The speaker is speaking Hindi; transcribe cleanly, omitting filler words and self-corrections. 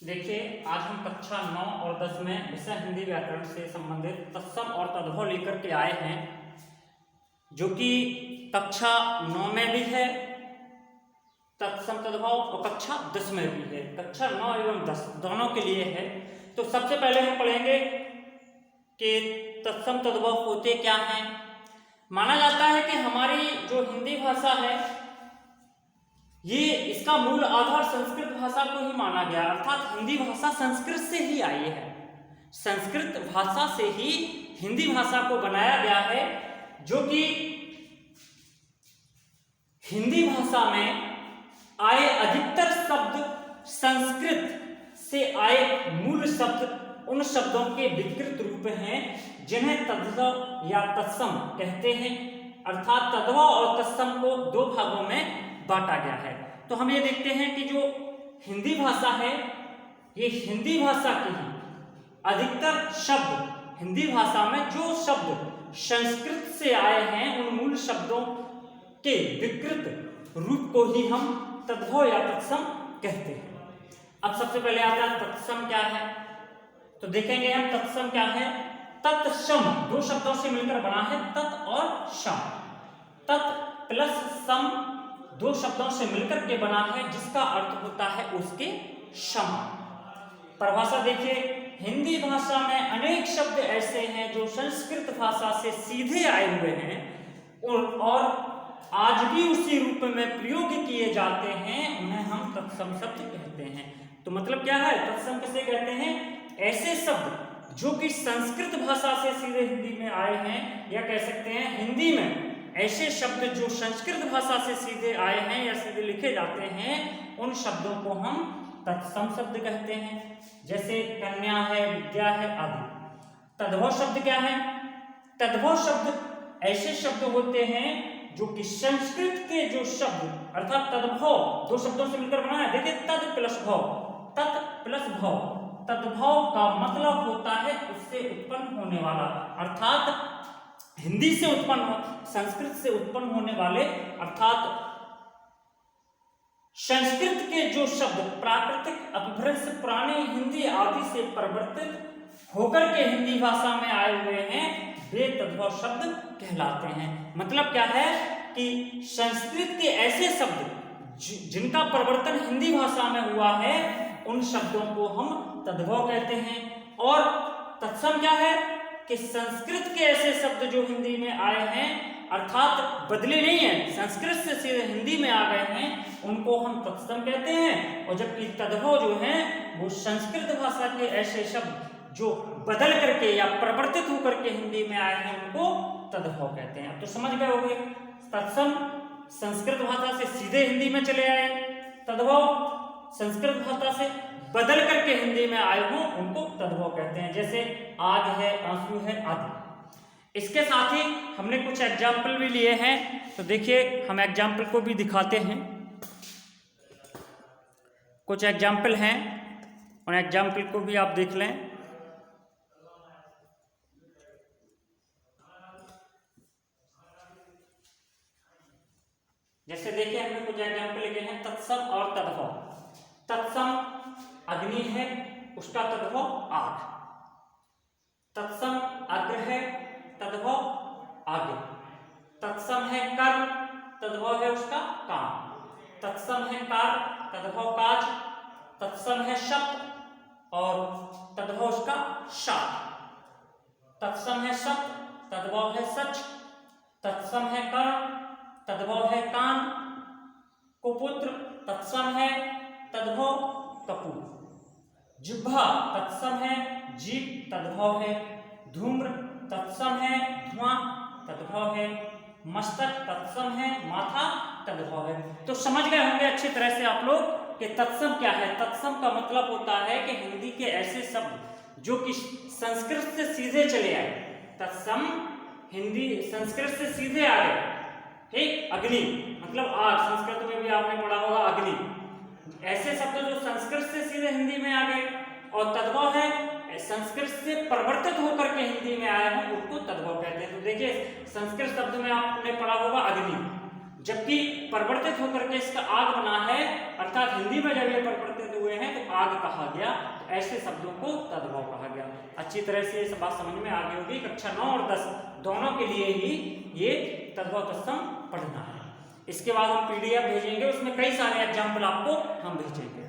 देखिए, आज हम कक्षा 9 और 10 में विषय हिंदी व्याकरण से संबंधित तत्सम और तद्भव लेकर के आए हैं, जो कि कक्षा 9 में भी है तत्सम तद्भव और कक्षा 10 में भी है। कक्षा 9 एवं 10 दोनों के लिए है। तो सबसे पहले हम पढ़ेंगे कि तत्सम तद्भव होते क्या हैं। माना जाता है कि हमारी जो हिंदी भाषा है, ये इसका मूल आधार संस्कृत भाषा को ही माना गया, अर्थात हिंदी भाषा संस्कृत से ही आई है। संस्कृत भाषा से ही हिंदी भाषा को बनाया गया है, जो कि हिंदी भाषा में आए अधिकतर शब्द संस्कृत से आए मूल शब्द उन शब्दों के विकृत रूप हैं, जिन्हें तद्भव या तत्सम कहते हैं। अर्थात तद्भव और तत्सम को दो भागों में बांटा गया है। तो हम ये देखते हैं कि जो हिंदी भाषा है, ये हिंदी भाषा के ही अधिकतर शब्द, हिंदी भाषा में जो शब्द संस्कृत से आए हैं, उन मूल शब्दों के विकृत रूप को ही हम तद्भव या तत्सम कहते हैं। अब सबसे पहले आता है तत्सम क्या है। तो देखेंगे हम तत्सम क्या है। तत्सम दो शब्दों से मिलकर बना है, तत् और सम। तत् प्लस सम दो शब्दों से मिलकर के बना है, जिसका अर्थ होता है उसके समान। परिभाषा देखिए, हिंदी भाषा में अनेक शब्द ऐसे हैं जो संस्कृत भाषा से सीधे आए हुए हैं और आज भी उसी रूप में प्रयोग किए जाते हैं, उन्हें हम तत्सम शब्द कहते हैं। तो मतलब क्या है, तत्सम किसे कहते हैं? ऐसे शब्द जो कि संस्कृत भाषा से सीधे हिंदी में आए हैं, या कह सकते हैं हिंदी में ऐसे शब्द जो संस्कृत भाषा से सीधे आए हैं या सीधे लिखे जाते हैं, उन शब्दों को हम तत्सम शब्द कहते हैं। जैसे कन्या है, विद्या है आदि। तद्भव शब्द क्या है? तद्भव शब्द ऐसे शब्द होते हैं जो कि संस्कृत के जो शब्द, अर्थात तद्भव दो शब्दों से मिलकर बना है। देखिए, तद प्लस भव, तत् प्लस भव। तद्भव का मतलब होता है उससे उत्पन्न होने वाला, अर्थात हिंदी से उत्पन्न, संस्कृत से उत्पन्न होने वाले, अर्थात संस्कृत के जो शब्द प्राकृतिक, अपभ्रंश, पुरानी हिंदी आदि से परिवर्तित होकर के हिंदी भाषा में आए हुए हैं, वे तद्भव शब्द कहलाते हैं। मतलब क्या है कि संस्कृत के ऐसे शब्द जिनका परिवर्तन हिंदी भाषा में हुआ है, उन शब्दों को हम तद्भव कहते हैं। और तत्सम क्या है कि संस्कृत के ऐसे शब्द जो हिंदी में आए हैं, अर्थात बदले नहीं है, संस्कृत से सीधे हिंदी में आ गए हैं, उनको हम तत्सम कहते हैं। और जबकि तद्भव जो है, वो संस्कृत भाषा के ऐसे शब्द जो बदल करके या परिवर्तित होकर के हिंदी में आए हैं, उनको तद्भव कहते हैं। अब तो समझ गए होंगे, तत्सम संस्कृत भाषा से सीधे हिंदी में चले आए, तद्भव संस्कृत भाषा से बदल करके हिंदी में आए हों, उनको तद्भव कहते हैं। जैसे आग है, आंसू है आदि। इसके साथ ही हमने कुछ एग्जाम्पल भी लिए हैं, तो देखिए हम एग्जाम्पल को भी दिखाते हैं। कुछ एग्जाम्पल हैं, उन एग्जाम्पल को भी आप देख लें। जैसे देखिए, हमने कुछ एग्जाम्पल लिखे हैं तत्सम और तद्भव। तत्सम अग्नि है, उसका तद्भव आग। तत्सम अग्र है, तद्भव आगे। तत्सम है कर्म, तद्भव है उसका काम। तत्सम है कार्य, तद्भव काज। तत्सम है शब्द और तद्भव उसका शास्त्र। तत्सम है सत्य, तद्भव है सच। तत्सम है कर्म, तद्भव है कान। कुपुत्र तत्सम है, तद्भव कपूर। जिह्वा तत्सम है, जीभ तद्भव है। धूम्र तत्सम है, धुआं तद्भव है। मस्तक तत्सम है, माथा तद्भव है। तो समझ गए होंगे अच्छी तरह से आप लोग कि तत्सम क्या है। तत्सम का मतलब होता है कि हिंदी के ऐसे शब्द जो कि संस्कृत से सीधे चले आए। तत्सम हिंदी संस्कृत से सीधे आ गए। ठीक, अग्नि मतलब आग, संस्कृत में भी आपने पढ़ा होगा अग्नि। ऐसे शब्द जो संस्कृत से सीधे हिंदी में आ गए। और तद्भव है संस्कृत से परिवर्तित होकर के हिंदी में आए हैं, उनको तद्भव कहते हैं। तो देखिए, संस्कृत शब्द में आपने पढ़ा होगा अग्नि, जबकि परिवर्तित होकर के इसका आग बना है, अर्थात हिंदी में जब ये परिवर्तित हुए हैं तो आग कहा गया। तो ऐसे शब्दों को तद्भव कहा गया। अच्छी तरह से ये बात समझ में आ गई होगी। कक्षा 9 और 10 दोनों के लिए ही ये तद्भव तत्सम पढ़ना है। इसके बाद हम PDF भेजेंगे, उसमें कई सारे एग्जाम्पल आपको हम भेजेंगे।